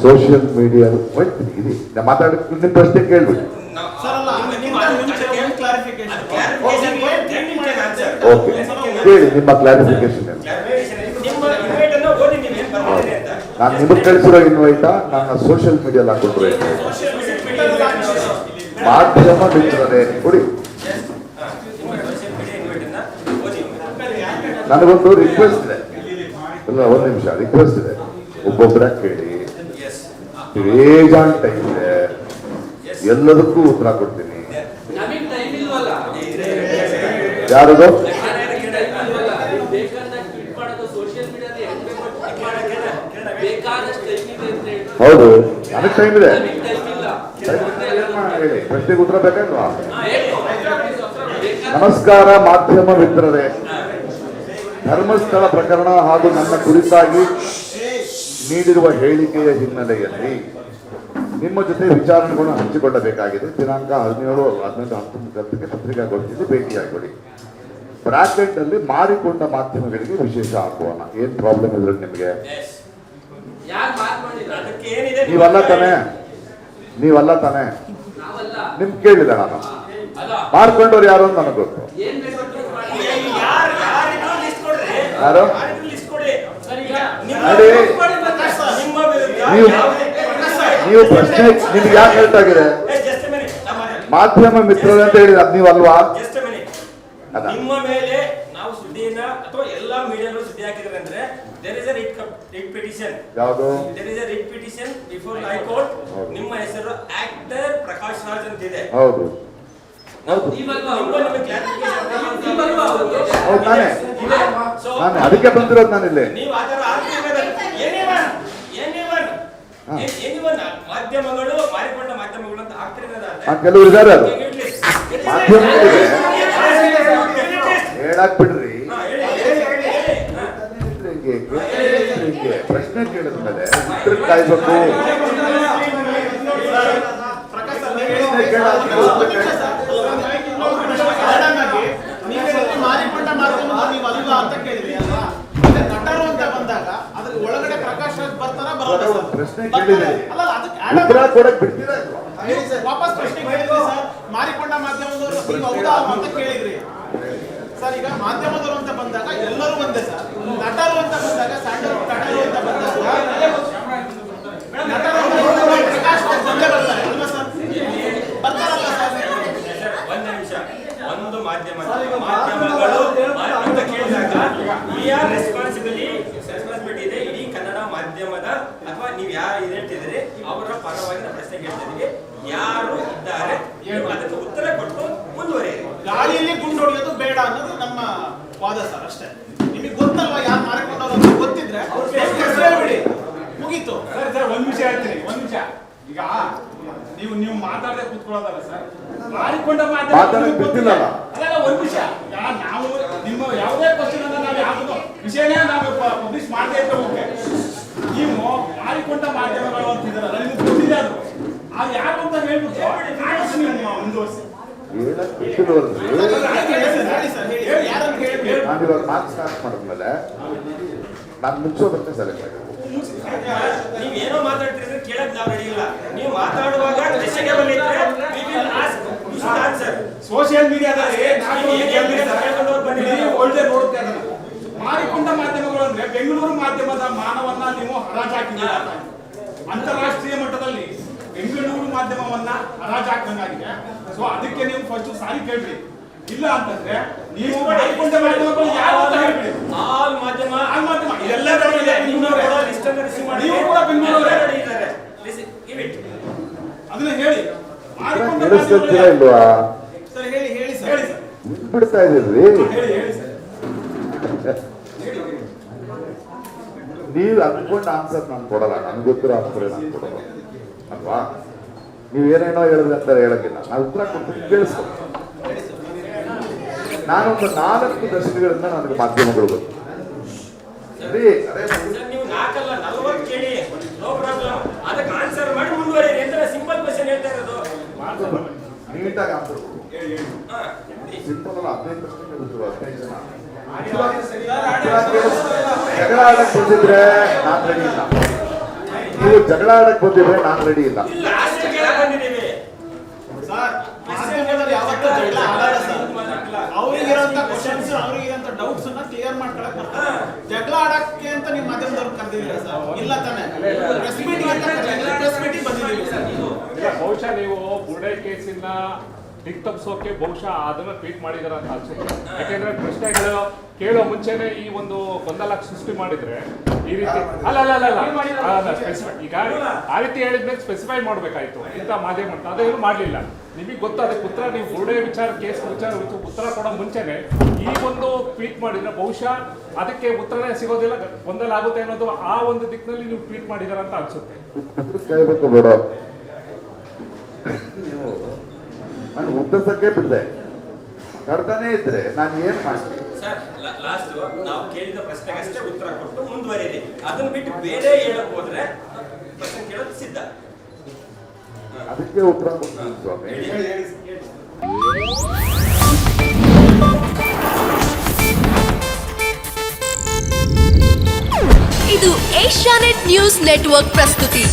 Social media ಇದು ಮಾತಾಡಕ್ಕೆ ನಿಮ್ಮ ಪ್ರಶ್ನೆ ಕೇಳ್ಬಿಡಿ. ಓಕೆ ಹೇಳಿ ನಿಮ್ಮ ಕ್ಲಾರಿಫಿಕೇಶನ್. ನಾನು ನಿಮಗೆ ಕಳಿಸಿರೋ ಇನ್ವೈಟಾ ನನ್ನ ಸೋಷಿಯಲ್ ಮೀಡಿಯಾದಲ್ಲಿ ಹಾಕೊಂಡ್ರೆ ಮಾಧ್ಯಮ ಮಿತ್ರರೇ ಕೊಡಿ. ನನಗೊಂದು ರಿಕ್ವೆಸ್ಟ್ ಇದೆ, ಇಲ್ಲ ಒಂದು ನಿಮಿಷ ರಿಕ್ವೆಸ್ಟ್ ಇದೆ, ಒಬ್ಬೊಬ್ಬರ ಕೇಳಿ, ಬೇಜಾನ್ ಟೈಮ್ ಇದೆ, ಎಲ್ಲದಕ್ಕೂ ಉತ್ತರ ಕೊಡ್ತೀನಿ. ಯಾರದು ಹೌದು, ನನಗೆ ಟೈಮ್ ಇದೆ. ಹೇಳಿ, ಪ್ರಶ್ನೆಗೆ ಉತ್ತರ ಬೇಕಲ್ವಾ? ನಮಸ್ಕಾರ ಮಾಧ್ಯಮ ಮಿತ್ರರೇ, ಧರ್ಮಸ್ಥಳ ಪ್ರಕರಣ ಹಾಗೂ ನನ್ನ ಕುರಿತಾಗಿ ನೀಡಿರುವ ಹೇಳಿಕೆಯ ಹಿನ್ನೆಲೆಯಲ್ಲಿ ನಿಮ್ಮ ಜೊತೆ ವಿಚಾರಣೆಗಳನ್ನು ಹಂಚಿಕೊಳ್ಳಬೇಕಾಗಿದೆ. ದಿನಾಂಕ 17-19 ಪತ್ರಿಕಾಗೋಷ್ಠಿಯಲ್ಲಿ ಭೇಟಿಯಾಗಿಕೊಡಿ. ಬ್ರಾಕೆಟ್ ಅಲ್ಲಿ ಮಾರಿಕೊಂಡ ಮಾಧ್ಯಮಗಳಿಗೆ ವಿಶೇಷ ಆಹ್ವಾನ. ಏನ್ ಪ್ರಾಬ್ಲಮ್ ಇದ್ರೆ ನಿಮಗೆ? ನೀವಲ್ಲ ತಾನೆ ನಿಮ್ ಕೇಳಿದೆ ನಾನು. ಮಾರ್ಕೊಂಡವ್ರು ಯಾರು ಅಂತ ನನಗೆ ಗೊತ್ತು. ಯಾರು ನೀವು ಪ್ರಶ್ನೆ ನಿಮ್ಗೆ ಯಾಕೆ ಹೇಳ್ತಾಗಿದೆ? ಮಾಧ್ಯಮ ಮಿತ್ರರು ಅಂತ ಹೇಳಿದ ನೀವಲ್ವಾ? ನಿಮ್ಮ ಮೇಲೆ ನಾವು ಸುದ್ದಿಯನ್ನ ಅಥವಾ ಎಲ್ಲಾ ಮೀಡಿಯಾಗಳು ಸುದ್ದಿ ಹಾಕಿದ್ರೆ ಅಂದ್ರೆ there is a writ petition. ಯಾವುದು? there is a writ petition before high court. ನಿಮ್ಮ ಹೆಸರು ಆಕ್ಟರ್ ಪ್ರಕಾಶ್ ರಾಜ್ ಅಂತ ಇದೆ. ಹೌದು ಅದಕ್ಕೆ ಬಂದಿರೋದು ನಾನು ಇಲ್ಲಿ. ಮಾಧ್ಯಮಗಳು ಮಾರಿಕೊಂಡ ಮಾಧ್ಯಮಗಳು ಅಂತ ಆಗ್ತಿರೋದ ಕೆಲವರು ಇದ್ದಾರೆ. ಅದು ಮಾಧ್ಯಮಗಳಿಗೆ ಹೇಳಕ್ ಬಿಡ್ರಿ. ಪ್ರಶ್ನೆ ಕೇಳಿದ್ಮೇಲೆ ಉತ್ತರ ಕಾಯ್ಬೇಕು. ಮಾರಿಕೊಂಡ ಮಾಧ್ಯಮ ನೀವಲ್ಲ ಅಂತ ಕೇಳಿದ್ರಿ ಅಲ್ವಾ? ನಟರು ಅಂತ ಬಂದಾಗ ಅದ್ರ ಒಳಗಡೆ ಪ್ರಕಾಶ್ ರಾಜ್ ಬರ್ತಾರ ಬರೋದು ಪ್ರಶ್ನೆ ಕೇಳಿದ್ರೆ ಉತ್ತರ ಕೊಡಕ್ ಬಿಡ್ತೀರಾ? ವಾಪಸ್ ಪ್ರಶ್ನೆ ಕೇಳಿದ್ರಿ ಸರ್. ಮಾರಿಕೊಂಡ ಮಾಧ್ಯಮದವರು ನೀವು ಹೌದಾ ಅಂತ ಕೇಳಿದ್ರಿ ಸರ್. ಈಗ ಮಾಧ್ಯಮದವರು ಅಂತ ಬಂದಾಗ ಎಲ್ಲರೂ ಒಂದೇ ಸರ್. ನಟರು ಅಂತ ಬಂದಾಗ ಸ್ಯಾಂಡಲ್ವುಡ್ ನಟರು ಅಂತ ಬಂದಾಗ ನಟರು ಪ್ರಕಾಶ್ ರಾಜ್ ಬಂದೇ ಬರ್ತಾರೆ ಅಲ್ವಾ ಸರ್? ಬರ್ತಾರಲ್ಲ ಸರ್? ಒಂದು ನಿಮಿಷ, ಒಂದು ಮಾಧ್ಯಮಗಳು ಅಂತ ಕೇಳಿದಾಗ ರೆಸ್ಪಾನ್ಸಿಬಿಲಿಟಿ ಇದೆ ಇಡೀ ಕನ್ನಡ ಮಾಧ್ಯಮದ ಅಥವಾ ನೀವು ಯಾರು ಹೇಳ್ತಿದ್ದೀರಿ ಅವರ ಪರವಾಗಿ ನಾವು ಪ್ರಶ್ನೆ ಕೇಳ್ತಾ ಇದೀವಿ. ಯಾರು ಇದ್ದಾರೆ ಅದಕ್ಕೆ ಉತ್ತರ ಕೊಟ್ಟು ಮುಂದುವರಿಯಿರಿ. ಗಾಳಿಯಲ್ಲಿ ಗುಂಡು ಹೊಡೆಯೋದು ಬೇಡ ಅನ್ನೋದು ನಮ್ಮ ವಾದ ಸರ್. ಅಷ್ಟೇ. ನಿಮಗೆ ಗೊತ್ತಲ್ವಾ ಯಾರು ಮಾರಿಕೊಂಡವ್ರು ಅಂತ ಗೊತ್ತಿದ್ರೆ ಬಿಡಿ, ಮುಗೀತು. ಸರ್ ಒಂದ್ ವಿಷಯ ಹೇಳ್ತೀನಿ, ಒಂದ್ ನಿಮಿಷ. ಈಗ ನೀವು ಮಾತಾಡದೆ ಕೂತ್ಕೊಳ್ಳೋದಲ್ಲ ಸರ್. ಮಾರಿಕೊಂಡ ಗೊತ್ತಿಲ್ಲ. ಅದೆಲ್ಲ ಒಂದ್ ವಿಷಯ. ನಾವು ನಿಮ್ಮ ಯಾವುದೇ ಕ್ವಶನ್ ಅನ್ನ ನಾವು ಯಾವ್ದು ವಿಷಯನೇ ನಾವು ಪಬ್ಲಿಷ್ ಮಾಡದೇ ಇದ್ರೆ ಓಕೆ. ನೀವು ಮಾರಿಕೊಂಡ ಮಾಧ್ಯಮಗಳು ಅಂತಿದ್ದಾರಲ್ಲ, ನಿಮ್ಗೆ ಗೊತ್ತಿದೆ ಅದು. ಅದು ಯಾರು ಅಂತ ಹೇಳ್ಬಿಟ್ಟು ನೀವು ಮುಂದುವರಿಸಿ. ನಾನಿವಾಗ ಮಾತು ಸ್ಟಾರ್ಟ್ ಮಾಡಿದ್ಮೇಲೆ ನಾನು ಮುಗಿಸೋದಕ್ಕೆ ಸೆಲೆಕ್ಟ್ ಆಗಿದೆ. ನೀವೇನೋ ಮಾತಾಡ್ತಿದ್ರೆ ಕೇಳಕ್ ನಾವು ರೆಡಿ ಇಲ್ಲ. ನೀವು ಮಾತಾಡುವಾಗ ಸೋಷಿಯಲ್ ಮೀಡಿಯಾದಲ್ಲಿ ಒಳ್ಳೆ ನೋಡುತ್ತೆ ಅದನ್ನ. ಮಾರಿಕೊಂಡ ಮಾಧ್ಯಮಗಳು ಅಂದ್ರೆ ಬೆಂಗಳೂರು ಮಾಧ್ಯಮದ ಮಾನವನ್ನ ನೀವು ಹರಾಜಾಕಿದ್ದೀರಾ. ಅಂತಾರಾಷ್ಟ್ರೀಯ ಮಟ್ಟದಲ್ಲಿ ಬೆಂಗಳೂರು ಮಾಧ್ಯಮವನ್ನ ಹರಾಜಾಕ್ದಂಗಾಗಿದೆ. ಸೊ ಅದಕ್ಕೆ ನೀವು ಫಸ್ಟ್ ಸಾರಿ ಕೇಳ್ರಿ. ಇಲ್ಲ ಅಂತಂದ್ರೆ ನೀವು ಮಾರಿಕೊಂಡ ಮಾಧ್ಯಮಗಳು ಯಾವ ಅಂತ ಹೇಳ್ಬಿಡಿ. ಎಲ್ಲ ನೀವು ಕೂಡ ಬೆಂಗಳೂರವರೇ ಅದನ್ನ ಹೇಳಿ. ಇಲ್ವಾ ಸರ್ ಹೇಳಿ ಹೇಳಿ ಸರ್. ಹೇಳಿ ಸರ್. ಬಿಡ್ತಾ ಇದ್ದೀರಿ. ಹೇಳಿ ಸರ್. ನೀವು ಅಂದ್ಕೊಂಡು ಆನ್ಸರ್ ನಾನು ಕೊಡಲ್ಲ. ನನ್ಗೆ ಗೊತ್ತಿರೋ ಆನ್ಸರ್ ನಾನು ಕೊಡಲ್ಲ ಅಲ್ವಾ? ನೀವೇನೇನೋ ಹೇಳಿದ್ರೆ ಅಂತ ಹೇಳಕ್ಕಿಲ್ಲ. ನಾನು ಉತ್ತರ ಕೊಡ್ತೀನಿ, ಕೇಳಿಸ್ಕೊಂಡು. ನಾನೊಂದು 4 ದಶಕಗಳಿಂದ ನನಗೆ ಮಾಧ್ಯಮಗಳು ಗೊತ್ತು. ನೀವು 4 ಅಲ್ಲ 40 ಕೇಳಿ, ನೋ ಪ್ರಾಬ್ಲಮ್. ಅದಕ್ಕೆ ಆನ್ಸರ್ ಮಾಡಿ ಮುಂದುವರಿಯಿರಿ ಅಂತ ಸಿಂಪಲ್ ಕ್ವೆಶ್ಚನ್ ಹೇಳ್ತಾ ಇರೋದು. ನೀಟಾಗಿ ಆನ್ಸರ್ ಕೊಡು. ಸಿಂಪಲ್ ಅಲ್ಲ. 15 ಪ್ರಶ್ನೆ ಕೇಳಿದ್ರು, 15 ಜನ ಜಗಳ ಆಡಕ್ ಬಂದಿದ್ರೆ ನಾನು ರೆಡಿ ಇಲ್ಲ. ನೀವು ಜಗಳ ಆಡಕ್ ಬಂದಿದ್ರೆ ನಾನು ರೆಡಿ ಇಲ್ಲ. ಇಲ್ಲ, ಅಷ್ಟೇ ಕೇಳಕ್ ಬಂದಿದ್ದೀವಿ. ಸರ್ ಮಾಧ್ಯಮದಲ್ಲಿ ಯಾವತ್ತೂ ಜಗಳ ಆಡಲ್ಲ ಸರ್. ಅವ್ರಿಗಿರೋಂಥ ಕ್ವಶನ್ಸ್ ಅವ್ರಿಗಿರೋಂಥ ಡೌಟ್ಸ್ ಕ್ಲಿಯರ್ ಮಾಡ್ಕೊಳಕ್ ಬರ್ತಾರೆ. ಜಗಳ ಆಡಕ್ಕೆ ಅಂತ ನೀವು ಮಾಧ್ಯಮದವ್ರು ಕರೆದಿದ್ದೀರಾ ಸರ್? ಇಲ್ಲ ತಾನೆ. ಪ್ರೆಸ್ ಮೀಟಿಂಗ್ ಅಂತ ಪ್ರೆಸ್ ಮೀಟಿಂಗ್ ಬಂದಿದ್ದೀವಿ ಸರ್. ಇಲ್ಲ, ಬಹುಶಃ ನೀವು ಬುರ್ಡೆ ಕೇಸಿನ ದಿಕ್ ತಪ್ಪಿಸೋಕೆ ಬಹುಶಃ ಅದನ್ನ ಟ್ವೀಟ್ ಮಾಡಿದಾರ ಅಂತ ಅನ್ಸುತ್ತೆ. ಯಾಕೆಂದ್ರೆ ಪ್ರಶ್ನೆಗಳು ಕೇಳೋ ಮುಂಚೆನೆ ಈ ಒಂದು ಗೊಂದಲ ಸೃಷ್ಟಿ ಮಾಡಿದ್ರೆ ಈ ರೀತಿ ಅಲ್ಲ ಸ್ಪೆಸಿಫೈ ಈಗ ಆ ರೀತಿ ಹೇಳಿದ್ಮೇಲೆ ಸ್ಪೆಸಿಫೈ ಮಾಡ್ಬೇಕಾಯ್ತು ಇಂಥ ಮಾಧ್ಯಮ ಅಂತ ಅದೇನು ಮಾಡ್ಲಿಲ್ಲ. ನಿಮಗೆ ಗೊತ್ತು ಅದಕ್ಕೆ ಉತ್ತರ ನೀವು ಬುರ್ಡೆ ವಿಚಾರ ಕೇಸ್ ವಿಚಾರ ಉತ್ತರ ಕೊಡೋ ಮುಂಚೆನೆ ಈ ಒಂದು ಟ್ವೀಟ್ ಮಾಡಿದ್ರೆ ಬಹುಶಃ ಅದಕ್ಕೆ ಉತ್ತರನೇ ಸಿಗೋದಿಲ್ಲ, ಗೊಂದಲ ಆಗುತ್ತೆ ಅನ್ನೋದು ಆ ಒಂದು ದಿಕ್ಕಿನಲ್ಲಿ ನೀವು ಟ್ವೀಟ್ ಮಾಡಿದಾರ ಅಂತ ಅನ್ಸುತ್ತೆ. ಕಾಯ್ಬೇಕು ಬೇಡ, ನೀವು ನಾನು ಉತ್ತರಿಸಕ್ಕೆ ಬಿಡ್ದೆ, ಕರ್ತಾನೆ ಇದ್ರೆ ನಾನು ಏನ್ ಮಾಡ್ತೀನಿ ಸರ್, ಲಾಸ್ಟ್ ನಾವು ಕೇಳಿದ ಪ್ರಶ್ನೆಗೆ ಅಷ್ಟೇ ಉತ್ತರ ಕೊಟ್ಟು ಮುಂದುವರಿಯಿರಿ. ಅದನ್ನ ಬಿಟ್ಟು ಬೇರೆ ಹೇಳಕ್ ಹೋದ್ರೆ ಪ್ರಶ್ನೆ ಕೇಳೋದು ಸಿದ್ಧ. ಅದಕ್ಕೆ ಉತ್ತರ ಕೊಡ್ತೀನಿ ಸ್ವಾಮಿ. ಇದು ಏಷ್ಯಾನೆಟ್ ನ್ಯೂಸ್ ನೆಟ್ವರ್ಕ್ ಪ್ರಸ್ತುತಿ.